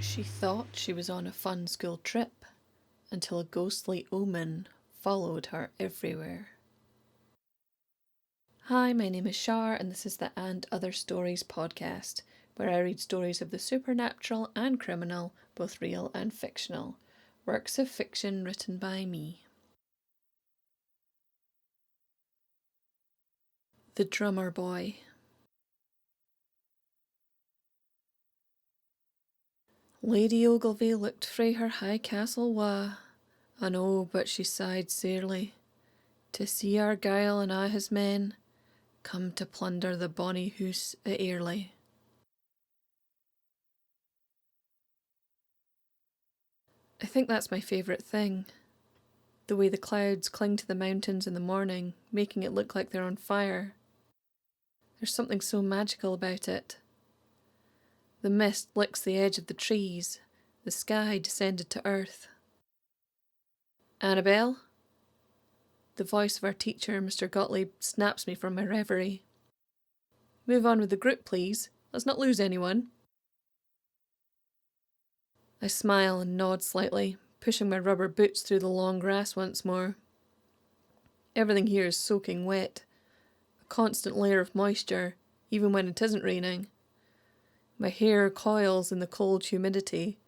She thought she was on a fun school trip until a ghostly omen followed her everywhere. Hi, my name is Shar, and this is the And Other Stories podcast, where I read stories of the supernatural and criminal, both real and fictional, works of fiction written by me. The Drummer Boy. Lady Ogilvy looked frae her high castle wa, and oh, but she sighed sairly, to see Argyle and a' his men come to plunder the Bonnie Hoose at Airlie. I think that's my favourite thing. The way the clouds cling to the mountains in the morning, making it look like they're on fire. There's something so magical about it. The mist licks the edge of the trees. The sky descended to earth. Annabelle? The voice of our teacher, Mr. Gottlieb, snaps me from my reverie. Move on with the group, please. Let's not lose anyone. I smile and nod slightly, pushing my rubber boots through the long grass once more. Everything here is soaking wet. A constant layer of moisture, even when it isn't raining. My hair coils in the cold humidity.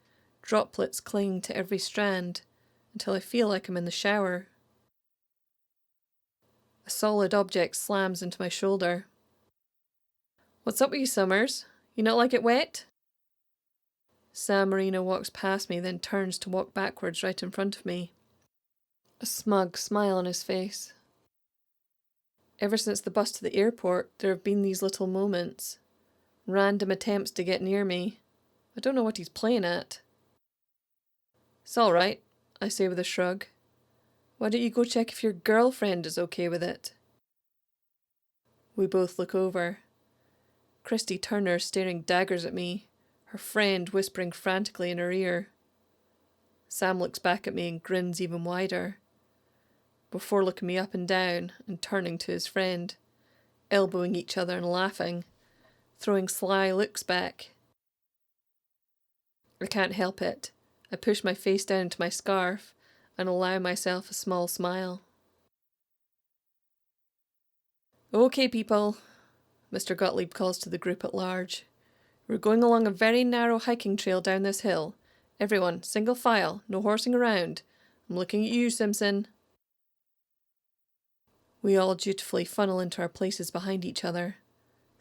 Droplets cling to every strand until I feel like I'm in the shower. A solid object slams into my shoulder. What's up with you, Summers? You not like it wet? Sam Marino walks past me, then turns to walk backwards right in front of me. A smug smile on his face. Ever since the bus to the airport, there have been these little moments. Random attempts to get near me. I don't know what he's playing at. It's all right, I say with a shrug. Why don't you go check if your girlfriend is okay with it? We both look over. Christy Turner staring daggers at me, her friend whispering frantically in her ear. Sam looks back at me and grins even wider, before looking me up and down and turning to his friend, elbowing each other and laughing, throwing sly looks back. I can't help it. I push my face down into my scarf and allow myself a small smile. Okay, people, Mr. Gottlieb calls to the group at large. We're going along a very narrow hiking trail down this hill. Everyone, single file, no horsing around. I'm looking at you, Simpson. We all dutifully funnel into our places behind each other.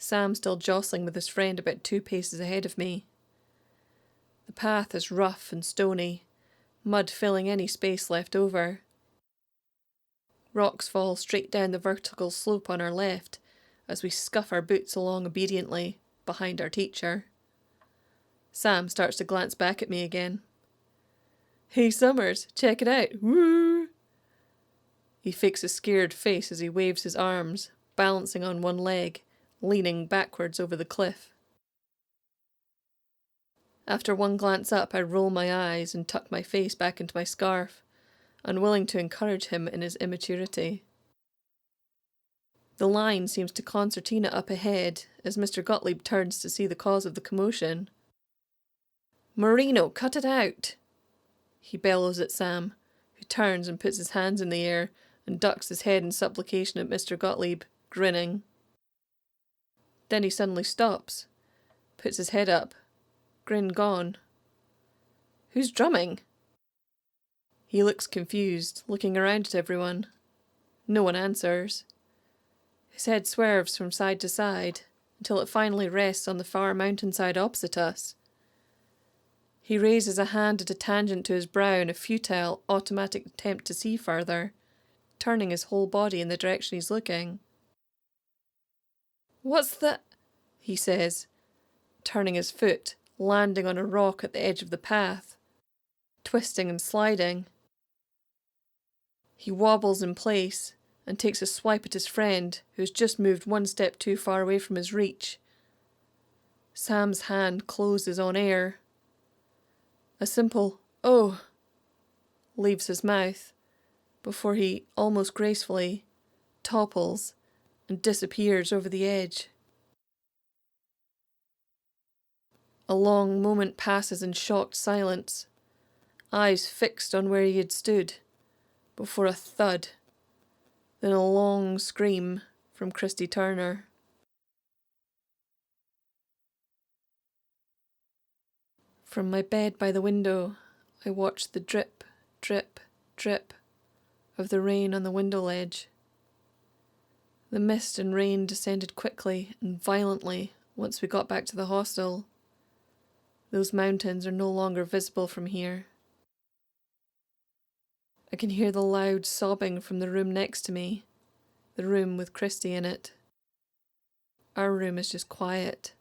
Sam still jostling with his friend about 2 paces ahead of me. The path is rough and stony, mud filling any space left over. Rocks fall straight down the vertical slope on our left as we scuff our boots along obediently behind our teacher. Sam starts to glance back at me again. Hey Summers, check it out, woo! He fakes a scared face as he waves his arms, balancing on one leg, leaning backwards over the cliff. After one glance up, I roll my eyes and tuck my face back into my scarf, unwilling to encourage him in his immaturity. The line seems to concertina up ahead as Mr. Gottlieb turns to see the cause of the commotion. Marino, cut it out! He bellows at Sam, who turns and puts his hands in the air and ducks his head in supplication at Mr. Gottlieb, grinning. Then he suddenly stops, puts his head up, grin gone. Who's drumming? He looks confused, looking around at everyone. No one answers. His head swerves from side to side until it finally rests on the far mountainside opposite us. He raises a hand at a tangent to his brow in a futile, automatic attempt to see further, turning his whole body in the direction he's looking. What's that? He says, turning his foot, landing on a rock at the edge of the path, twisting and sliding. He wobbles in place and takes a swipe at his friend, who has just moved 1 step too far away from his reach. Sam's hand closes on air. A simple, "Oh," leaves his mouth, before he, almost gracefully, topples and disappears over the edge. A long moment passes in shocked silence, eyes fixed on where he had stood, before a thud, then a long scream from Christy Turner. From my bed by the window, I watched the drip, drip, drip of the rain on the window ledge. The mist and rain descended quickly and violently once we got back to the hostel. Those mountains are no longer visible from here. I can hear the loud sobbing from the room next to me, the room with Christy in it. Our room is just quiet.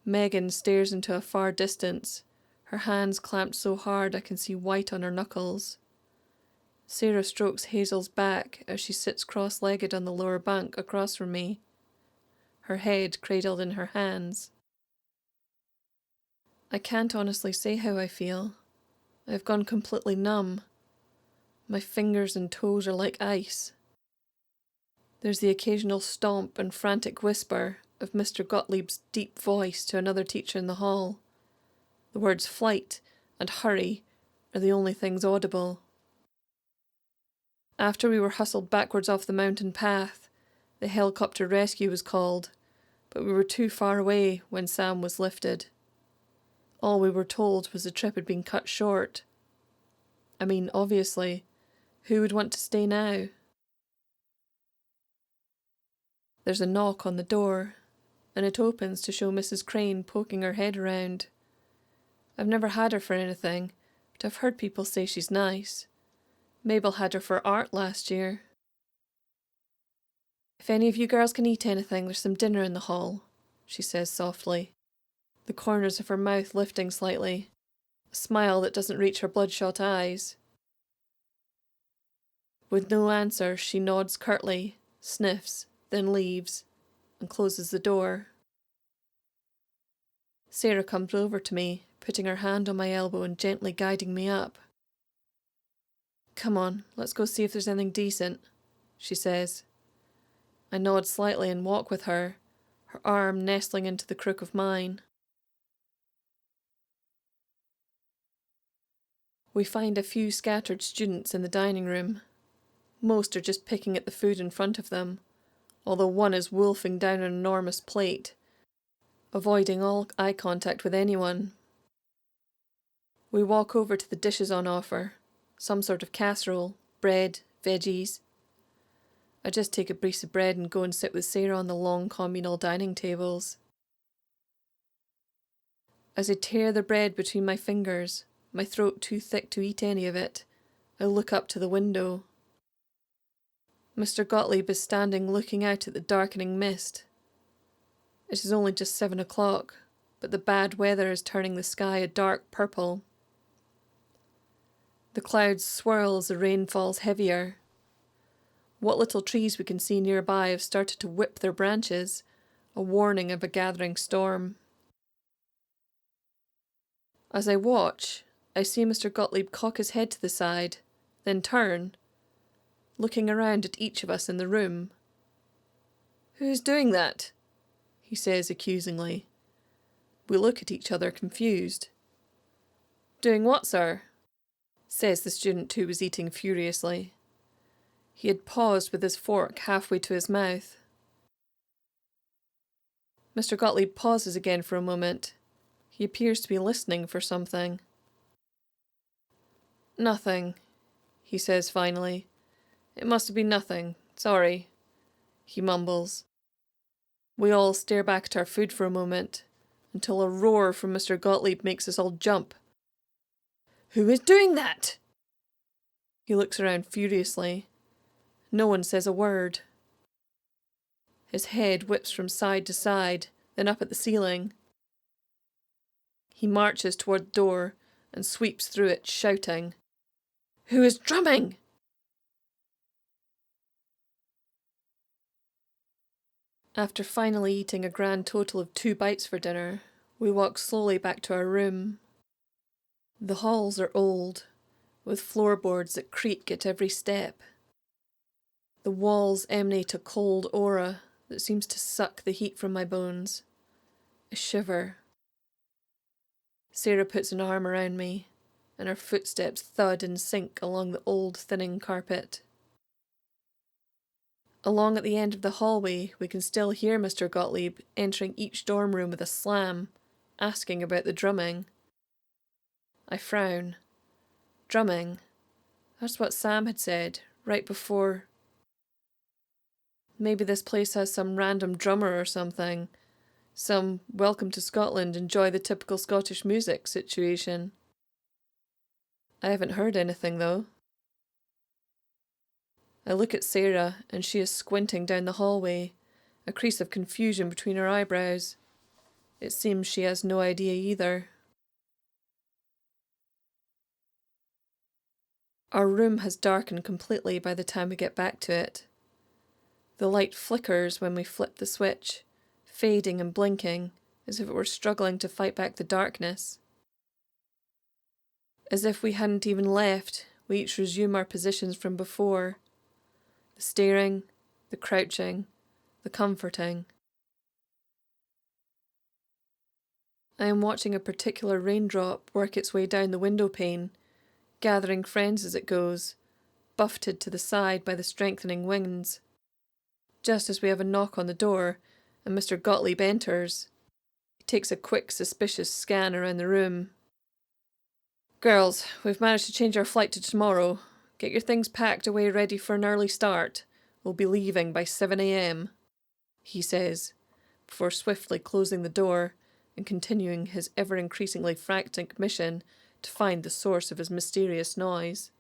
Megan stares into a far distance, her hands clamped so hard I can see white on her knuckles. Sarah strokes Hazel's back as she sits cross-legged on the lower bunk across from me, her head cradled in her hands. I can't honestly say how I feel. I've gone completely numb. My fingers and toes are like ice. There's the occasional stomp and frantic whisper of Mr. Gottlieb's deep voice to another teacher in the hall. The words flight and hurry are the only things audible. After we were hustled backwards off the mountain path, the helicopter rescue was called, but we were too far away when Sam was lifted. All we were told was the trip had been cut short. I mean, obviously, who would want to stay now? There's a knock on the door, and it opens to show Mrs. Crane poking her head around. I've never had her for anything, but I've heard people say she's nice. Mabel had her for art last year. "If any of you girls can eat anything, there's some dinner in the hall," she says softly, the corners of her mouth lifting slightly, a smile that doesn't reach her bloodshot eyes. With no answer, she nods curtly, sniffs, then leaves, and closes the door. Sarah comes over to me, putting her hand on my elbow and gently guiding me up. "Come on, let's go see if there's anything decent," she says. I nod slightly and walk with her, her arm nestling into the crook of mine. We find a few scattered students in the dining room. Most are just picking at the food in front of them, although one is wolfing down an enormous plate, avoiding all eye contact with anyone. We walk over to the dishes on offer, some sort of casserole, bread, veggies. I just take a piece of bread and go and sit with Sarah on the long communal dining tables. As I tear the bread between my fingers, my throat too thick to eat any of it, I look up to the window. Mr. Gottlieb is standing looking out at the darkening mist. It is only just 7 o'clock, but the bad weather is turning the sky a dark purple. The clouds swirl as the rain falls heavier. What little trees we can see nearby have started to whip their branches, a warning of a gathering storm. As I watch, I see Mr. Gottlieb cock his head to the side, then turn, looking around at each of us in the room. "Who's doing that?" he says accusingly. We look at each other confused. "Doing what, sir?" says the student who was eating furiously. He had paused with his fork halfway to his mouth. Mr. Gottlieb pauses again for a moment. He appears to be listening for something. "Nothing," he says finally. "It must have been nothing. Sorry," he mumbles. We all stare back at our food for a moment, until a roar from Mr. Gottlieb makes us all jump. "Who is doing that?" He looks around furiously. No one says a word. His head whips from side to side, then up at the ceiling. He marches toward the door and sweeps through it, shouting, "Who is drumming?" After finally eating a grand total of 2 bites for dinner, we walk slowly back to our room. The halls are old, with floorboards that creak at every step. The walls emanate a cold aura that seems to suck the heat from my bones. I shiver. Sarah puts an arm around me, and her footsteps thud and sink along the old thinning carpet. Along at the end of the hallway, we can still hear Mr. Gottlieb entering each dorm room with a slam, asking about the drumming. I frown. Drumming. That's what Sam had said, right before. Maybe this place has some random drummer or something. Some welcome to Scotland, enjoy the typical Scottish music situation. I haven't heard anything, though. I look at Sarah, and she is squinting down the hallway, a crease of confusion between her eyebrows. It seems she has no idea either. Our room has darkened completely by the time we get back to it. The light flickers when we flip the switch, fading and blinking, as if it were struggling to fight back the darkness. As if we hadn't even left, we each resume our positions from before. The staring, the crouching, the comforting. I am watching a particular raindrop work its way down the window pane, gathering friends as it goes, buffeted to the side by the strengthening winds. Just as we have a knock on the door, and Mr. Gottlieb enters. He takes a quick, suspicious scan around the room. "Girls, we've managed to change our flight to tomorrow. Get your things packed away ready for an early start. We'll be leaving by 7 a.m, he says, before swiftly closing the door and continuing his ever-increasingly frantic mission to find the source of his mysterious noise.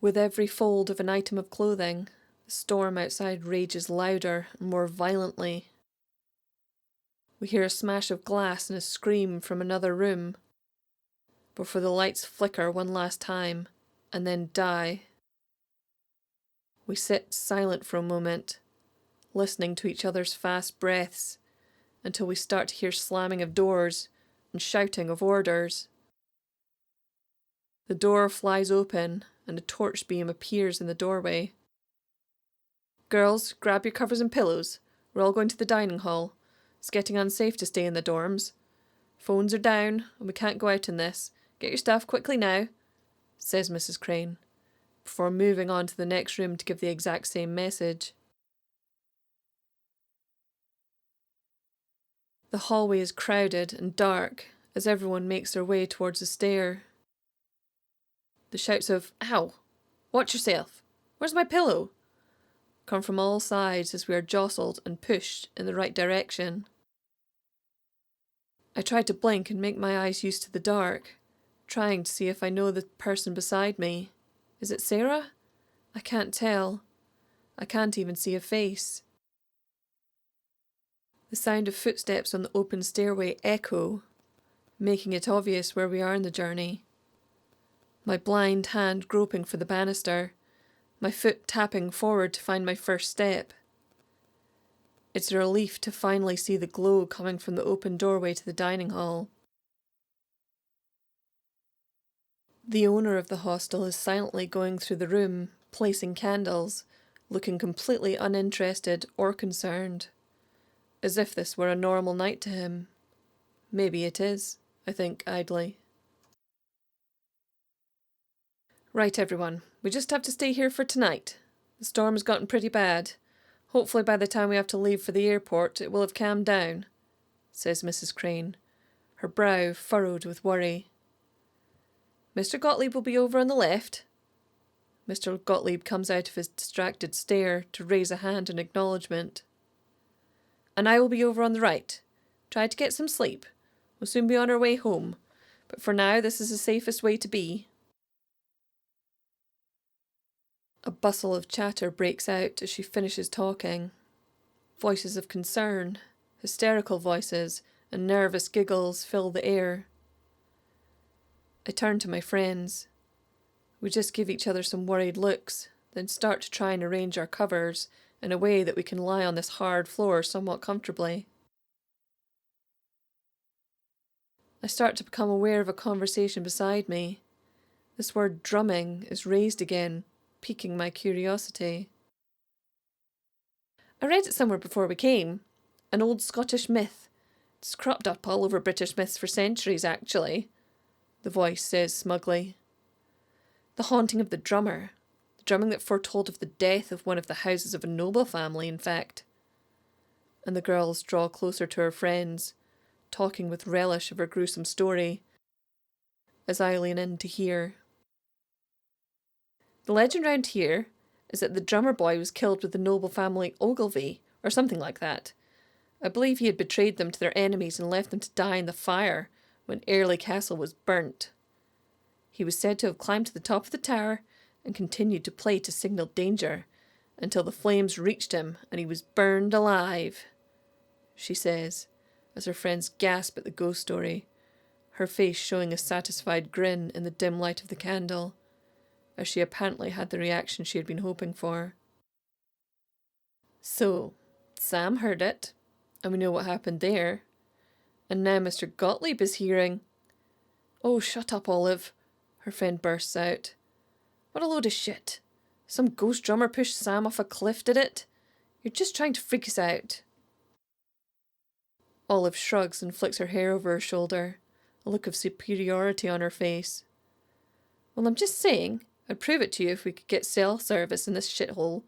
With every fold of an item of clothing, the storm outside rages louder and more violently. We hear a smash of glass and a scream from another room, before the lights flicker one last time and then die. We sit silent for a moment, listening to each other's fast breaths, until we start to hear slamming of doors and shouting of orders. The door flies open and a torch beam appears in the doorway. "Girls, grab your covers and pillows. We're all going to the dining hall. It's getting unsafe to stay in the dorms. Phones are down and we can't go out in this. Get your stuff quickly now," says Mrs. Crane, before moving on to the next room to give the exact same message. The hallway is crowded and dark as everyone makes their way towards the stair. The shouts of "Ow! Watch yourself! Where's my pillow?" come from all sides as we are jostled and pushed in the right direction. I try to blink and make my eyes used to the dark, trying to see if I know the person beside me. Is it Sarah? I can't tell. I can't even see a face. The sound of footsteps on the open stairway echo, making it obvious where we are in the journey. My blind hand groping for the banister, my foot tapping forward to find my first step. It's a relief to finally see the glow coming from the open doorway to the dining hall. The owner of the hostel is silently going through the room, placing candles, looking completely uninterested or concerned, as if this were a normal night to him. Maybe it is, I think idly. "Right, everyone, we just have to stay here for tonight. The storm has gotten pretty bad. Hopefully by the time we have to leave for the airport it will have calmed down," says Mrs. Crane, her brow furrowed with worry. "Mr. Gottlieb will be over on the left." Mr. Gottlieb comes out of his distracted stare to raise a hand in acknowledgement. "And I will be over on the right. Try to get some sleep. We'll soon be on our way home, but for now this is the safest way to be." A bustle of chatter breaks out as she finishes talking. Voices of concern, hysterical voices, and nervous giggles fill the air. I turn to my friends. We just give each other some worried looks, then start to try and arrange our covers in a way that we can lie on this hard floor somewhat comfortably. I start to become aware of a conversation beside me. This word drumming is raised again, piquing my curiosity. "I read it somewhere before we came. An old Scottish myth. It's cropped up all over British myths for centuries, actually, the voice says smugly. The haunting of the drummer. The drumming that foretold of the death of one of the houses of a noble family, in fact. And the girls draw closer to her friends, talking with relish of her gruesome story, as I lean in to hear. The legend round here is that the drummer boy was killed with the noble family Ogilvy, or something like that. I believe he had betrayed them to their enemies and left them to die in the fire when Airlie Castle was burnt. He was said to have climbed to the top of the tower and continued to play to signal danger until the flames reached him and he was burned alive, she says, as her friends gasp at the ghost story, her face showing a satisfied grin in the dim light of the candle, as she apparently had the reaction she had been hoping for. So, Sam heard it, and we know what happened there. And now Mr. Gottlieb is hearing... Oh, shut up, Olive, her friend bursts out. What a load of shit. Some ghost drummer pushed Sam off a cliff, did it? You're just trying to freak us out. Olive shrugs and flicks her hair over her shoulder, a look of superiority on her face. Well, I'm just saying, I'd prove it to you if we could get cell service in this shithole,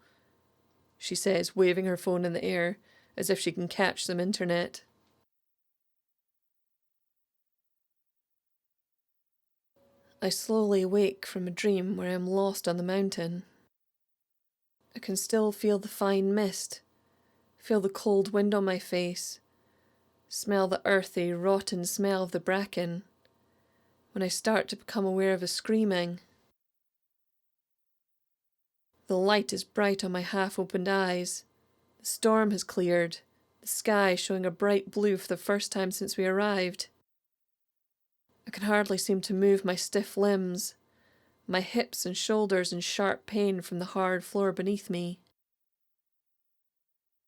she says, waving her phone in the air, as if she can catch some internet. I slowly awake from a dream where I am lost on the mountain. I can still feel the fine mist, feel the cold wind on my face, smell the earthy, rotten smell of the bracken, when I start to become aware of a screaming. The light is bright on my half-opened eyes. The storm has cleared, the sky showing a bright blue for the first time since we arrived. I can hardly seem to move my stiff limbs, my hips and shoulders in sharp pain from the hard floor beneath me.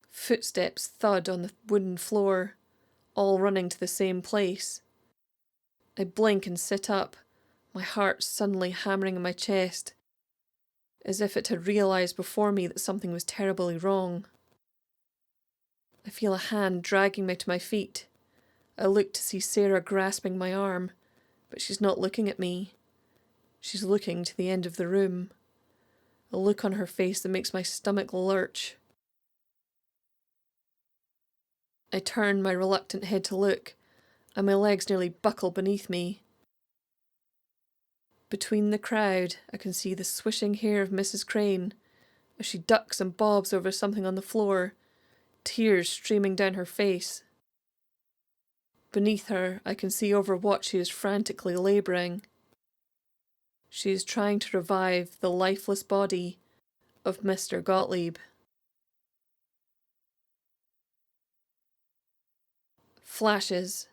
Footsteps thud on the wooden floor, all running to the same place. I blink and sit up, my heart suddenly hammering in my chest, as if it had realised before me that something was terribly wrong. I feel a hand dragging me to my feet. I look to see Sarah grasping my arm, but she's not looking at me. She's looking to the end of the room, a look on her face that makes my stomach lurch. I turn my reluctant head to look, and my legs nearly buckle beneath me. Between the crowd, I can see the swishing hair of Mrs. Crane as she ducks and bobs over something on the floor, tears streaming down her face. Beneath her, I can see over what she is frantically labouring. She is trying to revive the lifeless body of Mr. Gottlieb. Flashes,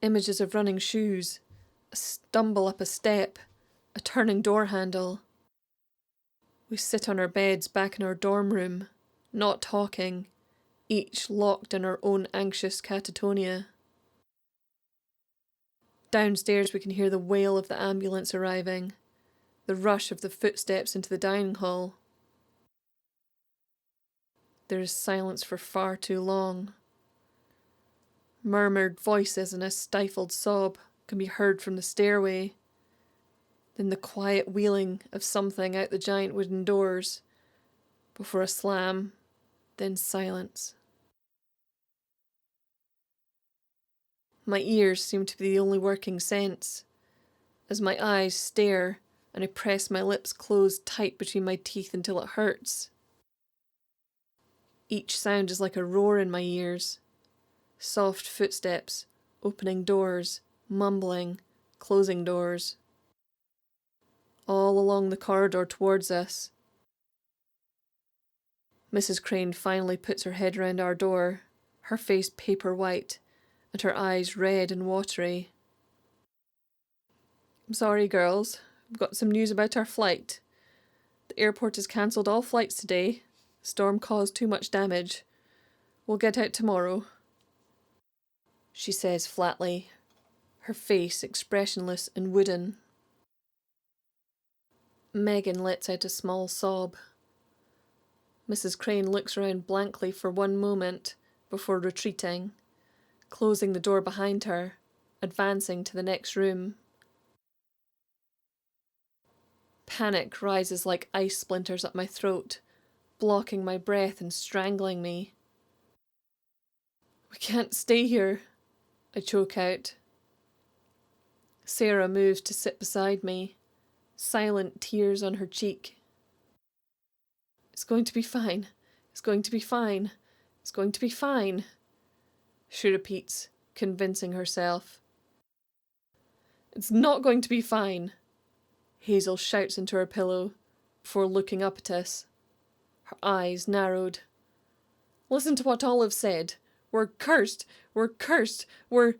images of running shoes, a stumble up a step, a turning door handle. We sit on our beds back in our dorm room, not talking, each locked in our own anxious catatonia. Downstairs we can hear the wail of the ambulance arriving, the rush of the footsteps into the dining hall. There is silence for far too long. Murmured voices and a stifled sob can be heard from the stairway. Then the quiet wheeling of something out the giant wooden doors, before a slam, then silence. My ears seem to be the only working sense, as my eyes stare and I press my lips closed tight between my teeth until it hurts. Each sound is like a roar in my ears. Soft footsteps, opening doors, mumbling, closing doors. All along the corridor towards us. Mrs. Crane finally puts her head round our door, her face paper white, and her eyes red and watery. I'm sorry, girls. I've got some news about our flight. The airport has cancelled all flights today. The storm caused too much damage. We'll get out tomorrow, she says flatly, her face expressionless and wooden. Megan lets out a small sob. Mrs. Crane looks around blankly for one moment, before retreating, closing the door behind her, advancing to the next room. Panic rises like ice splinters up my throat, blocking my breath and strangling me. "We can't stay here," I choke out. Sarah moves to sit beside me, silent tears on her cheek. "It's going to be fine. It's going to be fine. It's going to be fine," she repeats, convincing herself. "It's not going to be fine," Hazel shouts into her pillow, before looking up at us. Her eyes narrowed. "Listen to what Olive said. We're cursed. We're cursed. We're..."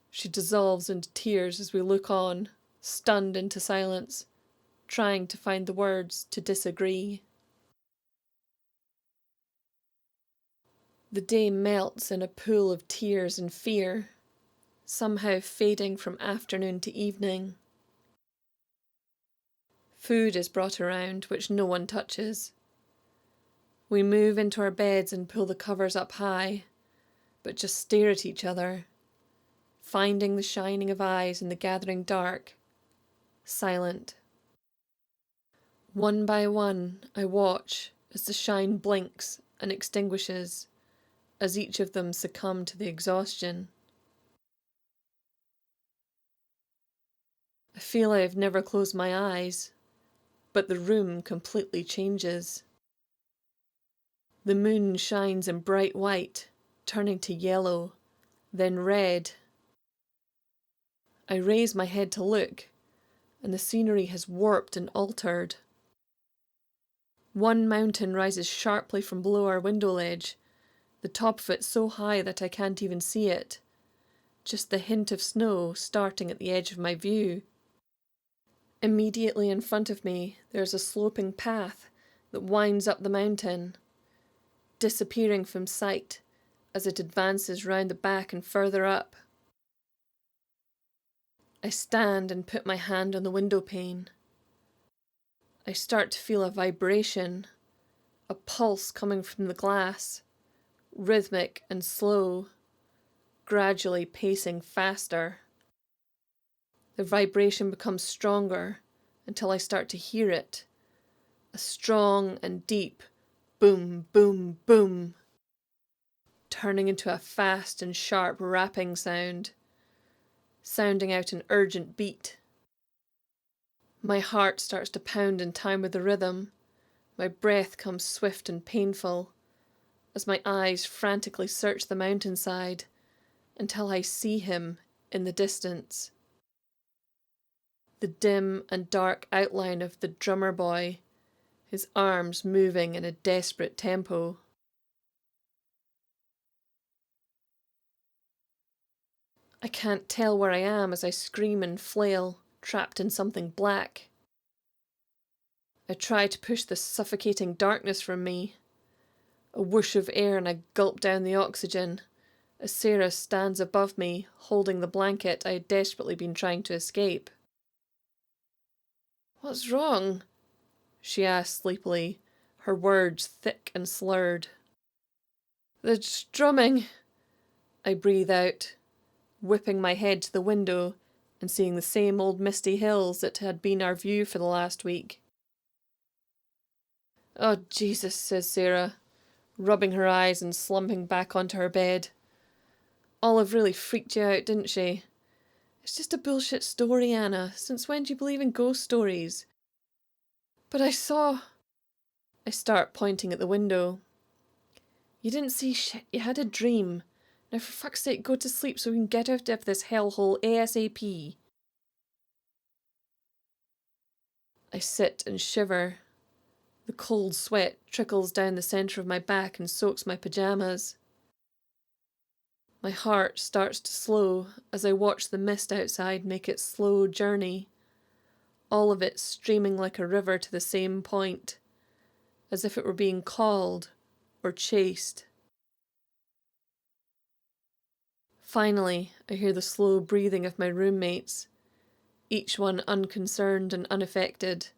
She dissolves into tears as we look on, stunned into silence, trying to find the words to disagree. The day melts in a pool of tears and fear, somehow fading from afternoon to evening. Food is brought around, which no one touches. We move into our beds and pull the covers up high, but just stare at each other, finding the shining of eyes in the gathering dark, silent. One by one, I watch as the shine blinks and extinguishes, as each of them succumb to the exhaustion. I feel I have never closed my eyes, but the room completely changes. The moon shines in bright white, turning to yellow, then red. I raise my head to look, and the scenery has warped and altered. One mountain rises sharply from below our window ledge, the top of it so high that I can't even see it, just the hint of snow starting at the edge of my view. Immediately in front of me, there's a sloping path that winds up the mountain, disappearing from sight as it advances round the back and further up. I stand and put my hand on the window pane. I start to feel a vibration, a pulse coming from the glass, rhythmic and slow, gradually pacing faster. The vibration becomes stronger until I start to hear it, a strong and deep boom, boom, boom, turning into a fast and sharp rapping sound, sounding out an urgent beat. My heart starts to pound in time with the rhythm. My breath comes swift and painful as my eyes frantically search the mountainside until I see him in the distance. The dim and dark outline of the drummer boy, his arms moving in a desperate tempo. I can't tell where I am as I scream and flail, trapped in something black. I try to push the suffocating darkness from me. A whoosh of air and I gulp down the oxygen as Sarah stands above me, holding the blanket I had desperately been trying to escape. "What's wrong?" she asked sleepily, her words thick and slurred. "The drumming," I breathe out, whipping my head to the window and seeing the same old misty hills that had been our view for the last week. "Oh, Jesus," says Sarah, rubbing her eyes and slumping back onto her bed. "Olive really freaked you out, didn't she?" "It's just a bullshit story, Anna. Since when do you believe in ghost stories?" "But I saw..." I start pointing at the window. "You didn't see shit. You had a dream. Now for fuck's sake, go to sleep so we can get out of this hellhole ASAP." I sit and shiver. The cold sweat trickles down the centre of my back and soaks my pyjamas. My heart starts to slow as I watch the mist outside make its slow journey, all of it streaming like a river to the same point, as if it were being called or chased. Finally, I hear the slow breathing of my roommates, each one unconcerned and unaffected.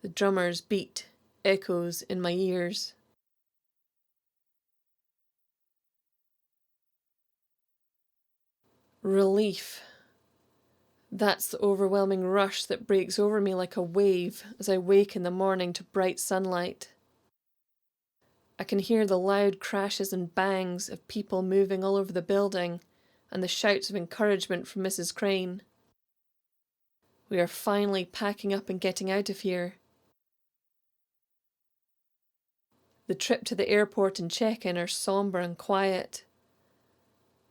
The drummer's beat echoes in my ears. Relief. That's the overwhelming rush that breaks over me like a wave as I wake in the morning to bright sunlight. I can hear the loud crashes and bangs of people moving all over the building and the shouts of encouragement from Mrs. Crane. We are finally packing up and getting out of here. The trip to the airport and check-in are sombre and quiet.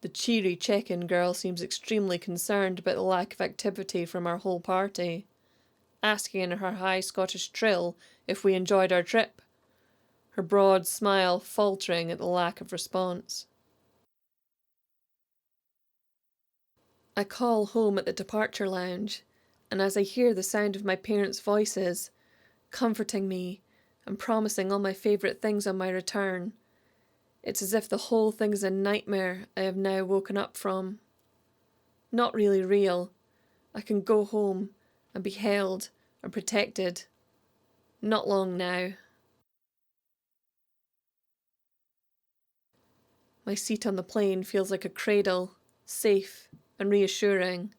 The cheery check-in girl seems extremely concerned about the lack of activity from our whole party, asking in her high Scottish trill if we enjoyed our trip, her broad smile faltering at the lack of response. I call home at the departure lounge, and as I hear the sound of my parents' voices, comforting me and promising all my favourite things on my return, it's as if the whole thing is a nightmare I have now woken up from. Not really real. I can go home and be held and protected. Not long now. My seat on the plane feels like a cradle, safe and reassuring.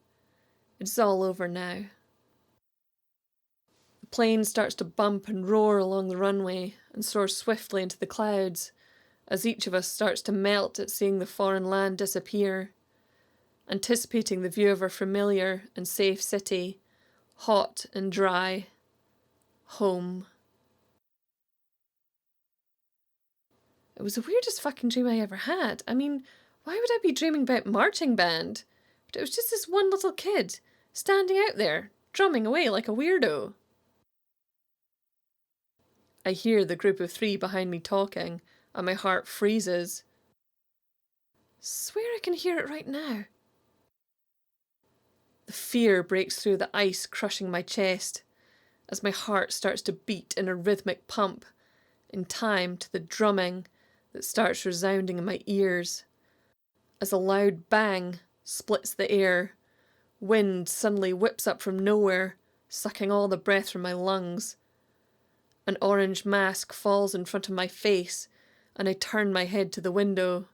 It's all over now. The plane starts to bump and roar along the runway and soars swiftly into the clouds as each of us starts to melt at seeing the foreign land disappear, anticipating the view of our familiar and safe city, hot and dry. Home. It was the weirdest fucking dream I ever had. I mean, why would I be dreaming about marching band? But it was just this one little kid, standing out there, drumming away like a weirdo. I hear the group of 3 behind me talking, and my heart freezes. Swear I can hear it right now. The fear breaks through the ice, crushing my chest, as my heart starts to beat in a rhythmic pump, in time to the drumming that starts resounding in my ears. As a loud bang splits the air, wind suddenly whips up from nowhere, sucking all the breath from my lungs. An orange mask falls in front of my face, and I turn my head to the window.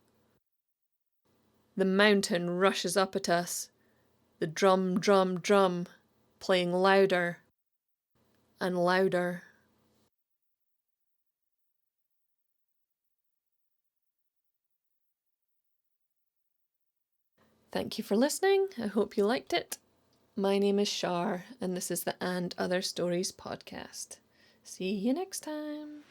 The mountain rushes up at us, the drum, drum, drum, playing louder and louder. Thank you for listening. I hope you liked it. My name is Shar, and this is the And Other Stories podcast. See you next time.